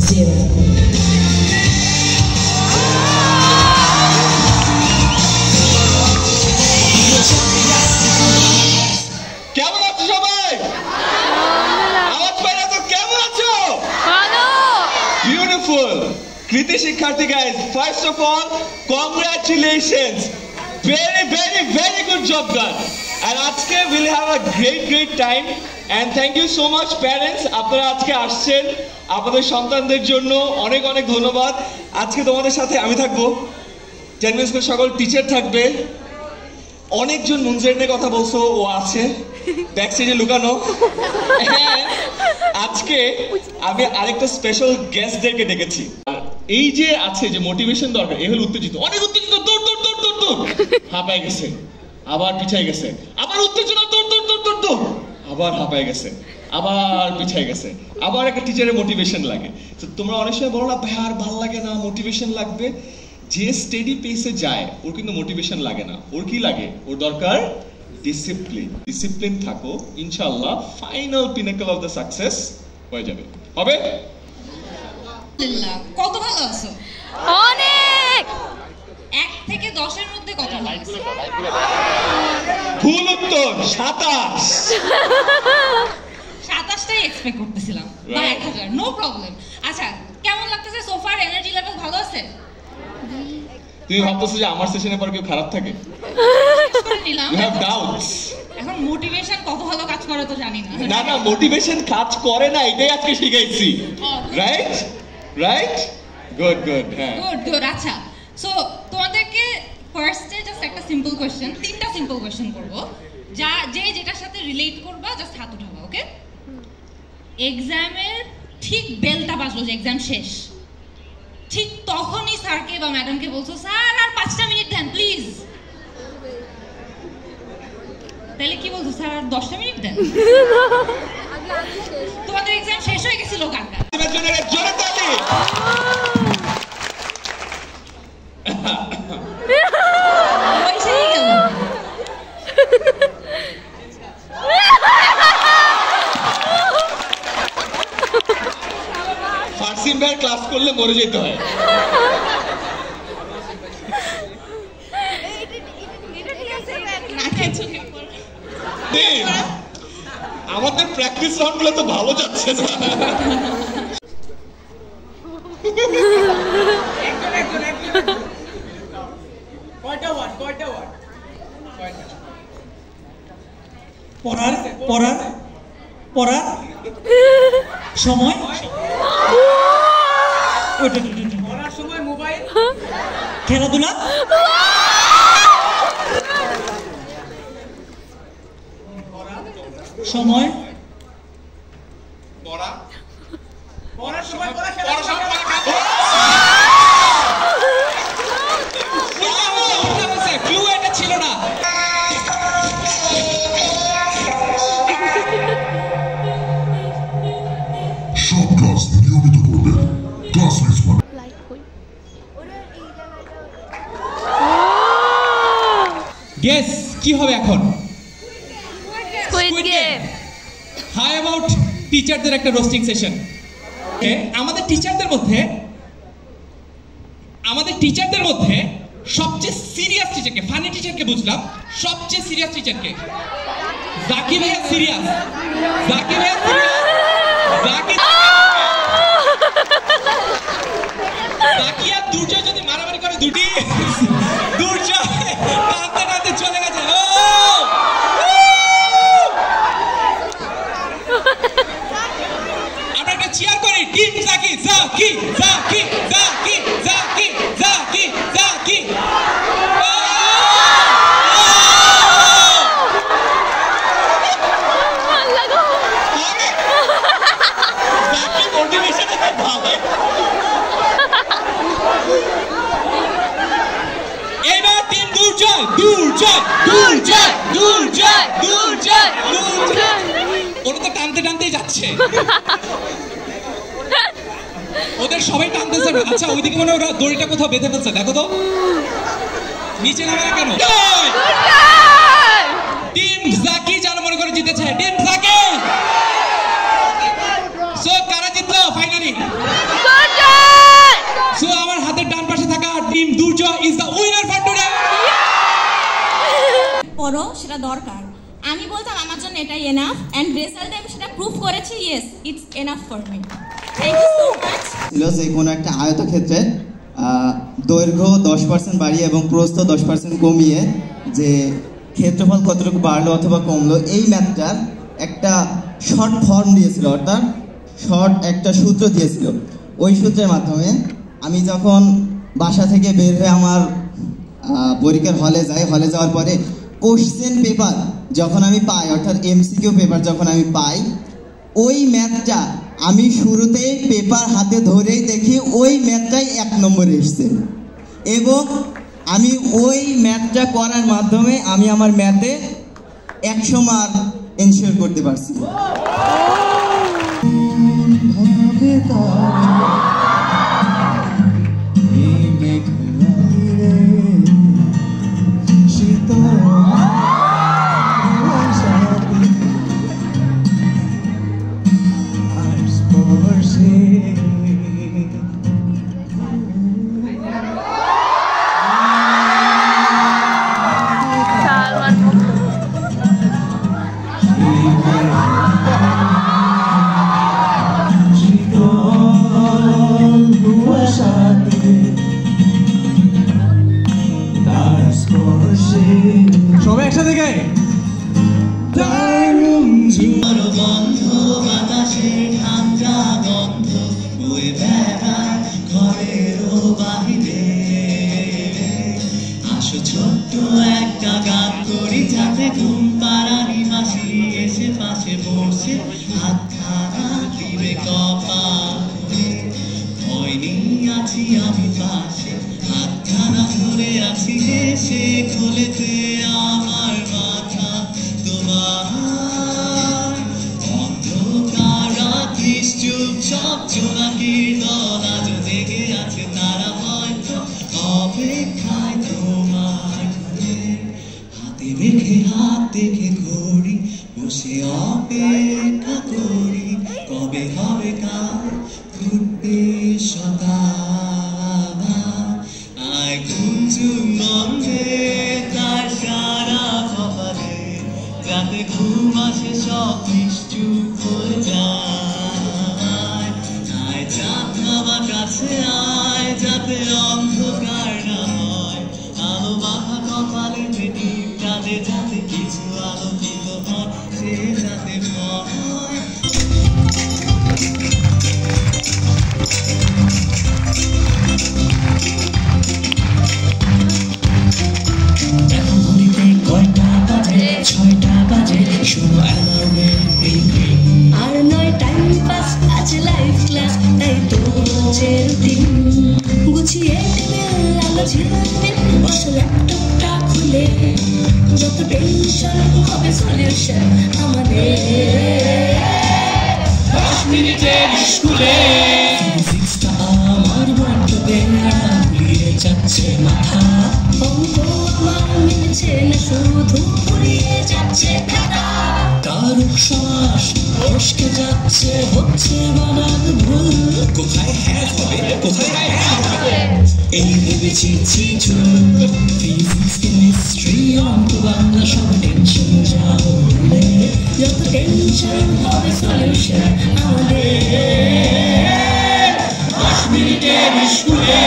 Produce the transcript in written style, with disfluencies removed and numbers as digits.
কেমন আছো সবাই? আওয়াজ পাই না তো, কেমন আছো? বিউটিফুল কৃতি শিক্ষার্থী guys, first of all congratulations, very good job done. And আজকে we'll have a great time and thank you so much parents, আপনারা আজকে আসছেন আপনাদের সন্তানদের জন্য অনেক ধন্যবাদ। আজকে তোমাদের সাথে আমি থাকবো, জেনমেন স্কুল সকল টিচার থাকবে, অনেকজন মুনজারিনের কথা বলছো, ও আছে ব্যাক সাইডে লুকানো। আজকে আমি আরেকটা স্পেশাল গেস্টদেরকে ডেকেছি। এই যে আছে যে মোটিভেশন দরকার, এই হলো উত্তেজিত, অনেক উত্তেজিত, দৌড় হাঁপায় গেছে, আবার পিছায় গেছে, আবার উত্তেজনা, দৌড় আবার হাঁপায় গেছে, আবার পিছায় গেছে, আবার একটা টিচারের মোটিভেশন লাগে। তো তোমরা অনেক সময় বলো না ভাই আর ভাল লাগে না, মোটিভেশন লাগবে। যে স্টেডি পেসে যায় ওর কিন্তু মোটিভেশন লাগে না, ওর কি লাগে, ওর দরকার ডিসিপ্লিন থাকো, ইনশাআল্লাহ final pinnacle of the success হয়ে যাবে। হবে? কত ভালো আছো? অনেক। 1 থেকে 10 এর মধ্যে কত ভালো আছো? ভুল উত্তর 27। 27টাই এক্সপেক্ট করতেছিলাম, বা 1000, নো প্রবলেম। আচ্ছা, কেমন লাগতেছে সোফার? এনার্জি লেভেল ভালো আছে? তুমি ভাবতেছো যে আমার সেশনের পর কেউ খারাপ থাকে? নিলাম, ইউ হ্যাভ ডাউটস। এখন মোটিভেশন কত ভালো কাজ করে তো জানি না। না মোটিভেশন কাজ করে না, এটাই আজকে শিখাইছি। Right good. হ্যাঁ গুড। আচ্ছা, সো তোমাদেরকে ফার্স্টে জাস্ট একটা সিম্পল কোশ্চেন, 3টা সিম্পল কোশ্চেন করব, যেটার সাথে রিলেট করবা জাস্ট হাত উঠাবা, ওকে? এক্সামের ঠিক বেলটা বাজলো, যে এক্সাম শেষ, ঠিক তখনই স্যারকে বা ম্যাডামকে বলছো স্যার আর 5টা মিনিট দেন প্লিজ, তাহলে কি বলছো? স্যার আর 10টা মিনিট দেন। তোমাদের এক্সাম শেষ হয়ে গেছিল কাকা। জোরে তালি। ফার্সিম ভাই ক্লাস করলে মরে যেতে হয়। আমাদের প্র্যাকটিস রাউন্ড গুলো তো ভালো যাচ্ছে না। পড়ার সময়, পড়ার সময় মোবাইল, খেলাধুলা, সময়, পড়ার সময় ক্লু এটা ছিল না। সব ক্লাস নিয়মিত করবেন, ক্লাস মিস করবেন। গেস কি হবে এখন? Squid game. হাউ অ্যাবাউট টিচারদের একটা রোস্টিং সেশন? আমাদের টিচারদের মধ্যে সবচেয়ে সিরিয়াস টিচারকে, ফানি টিচারকে বুঝলাম, সবচেয়ে সিরিয়াস টিচারকে? জাকি ভাইয়া সিরিয়াস, জাকি আর দুর্জয় যদি মারামারি করে, দুর্জয় টানতে চলে গেছে। আমরা একটা চিয়ার করি, টিম জাকি। এবার টিম দুর্জয়। ওরা তো টানতেই যাচ্ছে, ওদের সবাই টানতেছে। আচ্ছা, ওইদিকে মনে ওরা দড়িটা কোথাও বেঁধে ফেলছে, দেখো তো নিচে নামে না কেন? টিম জাকি যেন মনে করে জিতেছে, টিম জাকি। সো কারা জিতলো ফাইনালি? করো সেটা দরকার। আমি বলতাম আমার জন্য এটাই এনাফ, অ্যান্ড রেজাল্টে আমি সেটা প্রুভ করেছি, yes it's enough for me. Thank you so much. ছিল যে কোনো একটা আয়তক্ষেত্রে দৈর্ঘ্য 10% বাড়িয়ে এবং প্রস্থ 10% কমিয়ে যে ক্ষেত্রফল কতটুকু বাড়লো অথবা কমলো, এই ম্যাথটার একটা শর্ট ফর্ম দিয়েছিল, অর্থাৎ শর্ট একটা সূত্র দিয়েছিল। ওই সূত্রের মাধ্যমে আমি যখন বাসা থেকে বের হয়ে আমার পরীক্ষার হলে যাই, হলে যাওয়ার পরে কোশ্চেন পেপার যখন আমি পাই, অর্থাৎ এমসিকিউ পেপার যখন আমি পাই, ওই ম্যাথটা আমি শুরুতেই পেপার হাতে ধরেই দেখি ওই ম্যাথটাই 1 নম্বরে এসছে, এবং আমি ওই ম্যাথটা করার মাধ্যমে আমি আমার ম্যাথে 100 মার্ক এনশিওর করতে পারছি। সবাই একসাথে গাই। বন্ধ বাতাসে ঠান্ডা গন্ধ বয়ে বেড়ায় ঘরেরও বাহিরে। আসো ছোট্ট একটা গান করি যাতে ঘুম পাড়ানি মাসি এসে পাশে বসে হাতখানা দিবে কপালে। ভয় নিয়ে আছি আমি পাশে, হাতখানা ধরে আছি এসে খুলেতে আমার মাথা তোমার। অন্ধকার রাত্রি চুপ সব জোনাকির দল আজ জেগে আছে, তারা হয়তো অপেক্ষায় তোমার। হাতে মেখে হাত দেখে ঘড়ি বসে অপেক্ষা করি, কবে হবে কাল ফুটবে সকাল। আয় ঘুমঝুম গন্ধে তার সারা কপালে, যাতে ঘুম আসে সব নিশ্চুপ হয়ে যায়। আয় চাঁদ আমার কাছে আয়, যাতে অন্ধকার না হয়। আলো মাখা কপালে টিপ কাঁদে, যাতে কিছু আলোকিত হয়, সে যাতে হয়। কয়টা বাজে? 6টা বাজে, শোনো অ্যালার্মের রিং রিং। আর নয় টাইম পাস, আছে লাইফ ক্লাস, তাই তো রোজে রুটিন। গুছিয়ে টেবিল আলো ঝিলমিল, বসে ল্যাপটপটা খুলে, যত টেনশন হবে সলিউশন আমাদের 10 মিনিটের স্কুলে। ফিজিক্সটা আমার বড্ড বেড়া, ঘুরিয়ে যাচ্ছে মাথা। অঙ্ক আমার মিলছে না, শুধু ঘুরিয়ে যাচ্ছে খাতা। কারুক শ্বাস ফসকে যাচ্ছে, হচ্ছে বানান ভুল। কোথায় হ্যাঁ হবে, কোথায় হ্যাঁ হবে, এই ভেবেছি চুল। ফিজিক্স কেমিস্ট্রি অঙ্ক বাংলা সব টেনশন যাও ভুলে, যত টেনশন হবে সলিউশন আমাদের 10 মিনিটের স্কুলে।